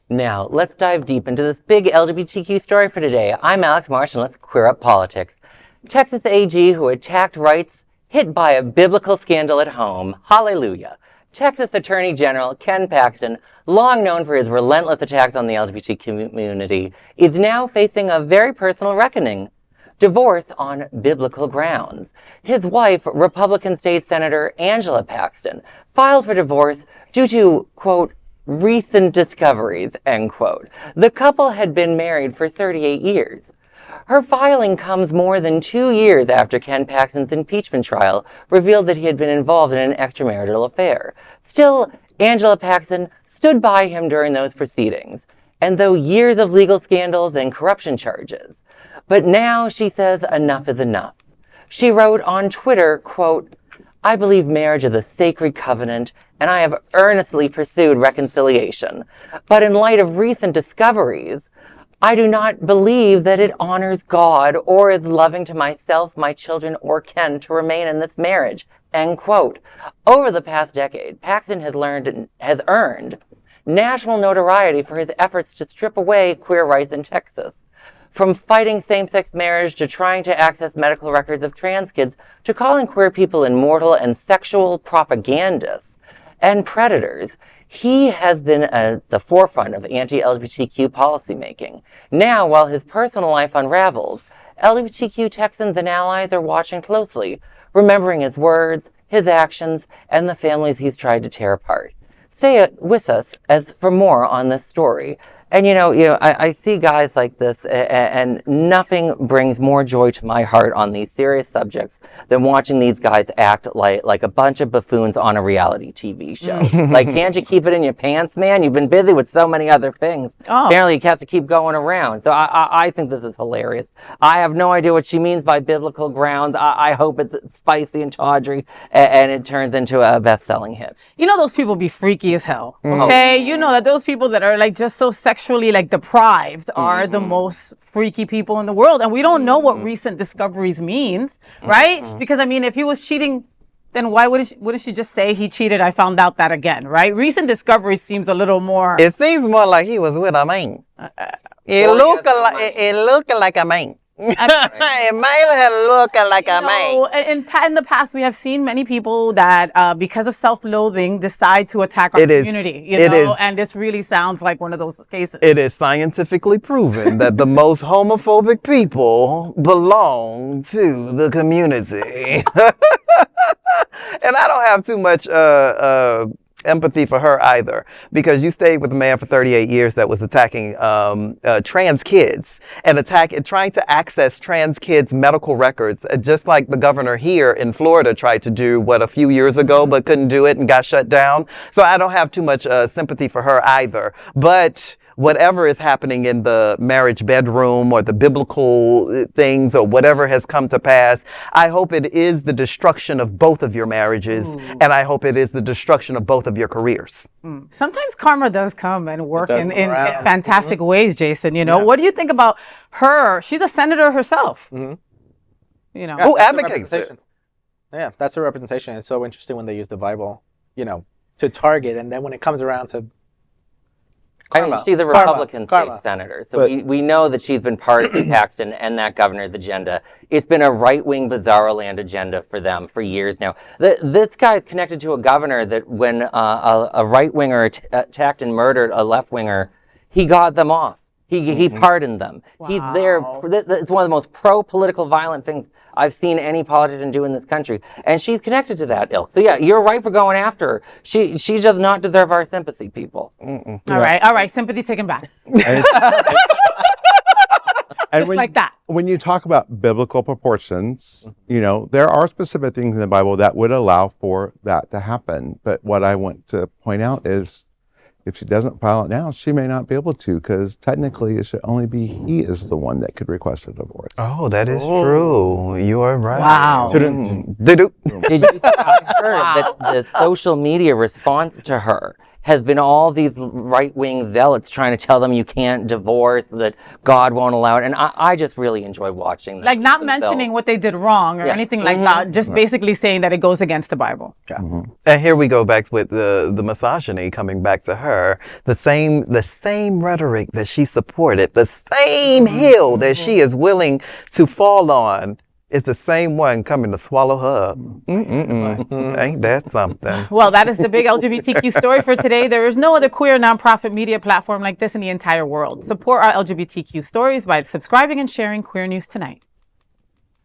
Now, let's dive deep into this big LGBTQ story for today. I'm Alex Marsh, and let's queer up politics. Texas AG who attacked rights hit by a biblical scandal at home. Hallelujah. Texas Attorney General Ken Paxton, long known for his relentless attacks on the LGBT community, is now facing a very personal reckoning. Divorce on biblical grounds. His wife, Republican State Senator Angela Paxton, filed for divorce due to, quote, recent discoveries, end quote. The couple had been married for 38 years. Her filing comes more than 2 years after Ken Paxton's impeachment trial revealed that he had been involved in an extramarital affair. Still, Angela Paxton stood by him during those proceedings, and though years of legal scandals and corruption charges. But now she says enough is enough. She wrote on Twitter, quote, I believe marriage is a sacred covenant, and I have earnestly pursued reconciliation. But in light of recent discoveries, I do not believe that it honors God or is loving to myself, my children, or Ken to remain in this marriage, end quote. Over the past decade, Paxton has earned national notoriety for his efforts to strip away queer rights in Texas. From fighting same-sex marriage to trying to access medical records of trans kids to calling queer people immortal and sexual propagandists and predators, he has been at the forefront of anti-LGBTQ policymaking. Now, while his personal life unravels, LGBTQ Texans and allies are watching closely, remembering his words, his actions, and the families he's tried to tear apart. Stay with us for more on this story. And, I see guys like this, and nothing brings more joy to my heart on these serious subjects than watching these guys act like a bunch of buffoons on a reality TV show. Like, can't you keep it in your pants, man? You've been busy with so many other things. Oh. Apparently, you have to keep going around. So I think this is hilarious. I have no idea what she means by biblical grounds. I hope it's spicy and tawdry, and it turns into a best-selling hit. Those people be freaky as hell, okay? You know that those people that are, just so sexually, deprived are the most freaky people in the world. And we don't know what recent discoveries means, right? Because, if he was cheating, then why wouldn't she just say he cheated, I found out that again, right? Recent discovery seems a little more... It seems more like he was with a man. It looked like a man. It might have looked like a man. In the past, we have seen many people that, because of self-loathing, decide to attack our community. And this really sounds like one of those cases. It is scientifically proven that the most homophobic people belong to the community. And I don't have too much empathy for her either, because you stayed with a man for 38 years that was attacking trans kids and trying to access trans kids' medical records, just like the governor here in Florida tried to do a few years ago, but couldn't do it and got shut down. So I don't have too much sympathy for her either. But whatever is happening in the marriage bedroom or the biblical things or whatever has come to pass, I hope it is the destruction of both of your marriages. And I hope it is the destruction of both of your careers. Sometimes karma does come and work in fantastic ways, Jason. What do you think about her? She's a senator herself. Who advocates it? Yeah, that's her representation. It's so interesting when they use the Bible, to target, and then when it comes around to she's a Republican state senator, so we know that she's been part of the Paxton and that governor's agenda. It's been a right-wing bizarro land agenda for them for years now. This guy is connected to a governor that when a right-winger attacked and murdered a left-winger, he got them off. He pardoned them. Wow. He's there. It's one of the most pro-political violent things I've seen any politician do in this country. And she's connected to that ilk. So yeah, you're right for going after her. She does not deserve our sympathy, people. All right. Sympathy taken back. And like that. When you talk about biblical proportions, there are specific things in the Bible that would allow for that to happen. But what I want to point out is, if she doesn't file it now, she may not be able to, because technically it should only be he is the one that could request a divorce. Oh, that is true. You are right. Wow. Did you see, I heard that the social media response to her has been all these right-wing zealots trying to tell them you can't divorce, that God won't allow it. And I just really enjoy watching them. Like not themselves. mentioning what they did wrong or anything like that, just basically saying that it goes against the Bible. Yeah. And here we go back with the misogyny coming back to her. The same rhetoric that she supported, the same hill that she is willing to fall on is the same one coming to swallow her up. Ain't that something? Well, that is the big LGBTQ story for today. There is no other queer nonprofit media platform like this in the entire world. Support our LGBTQ stories by subscribing and sharing Queer News Tonight.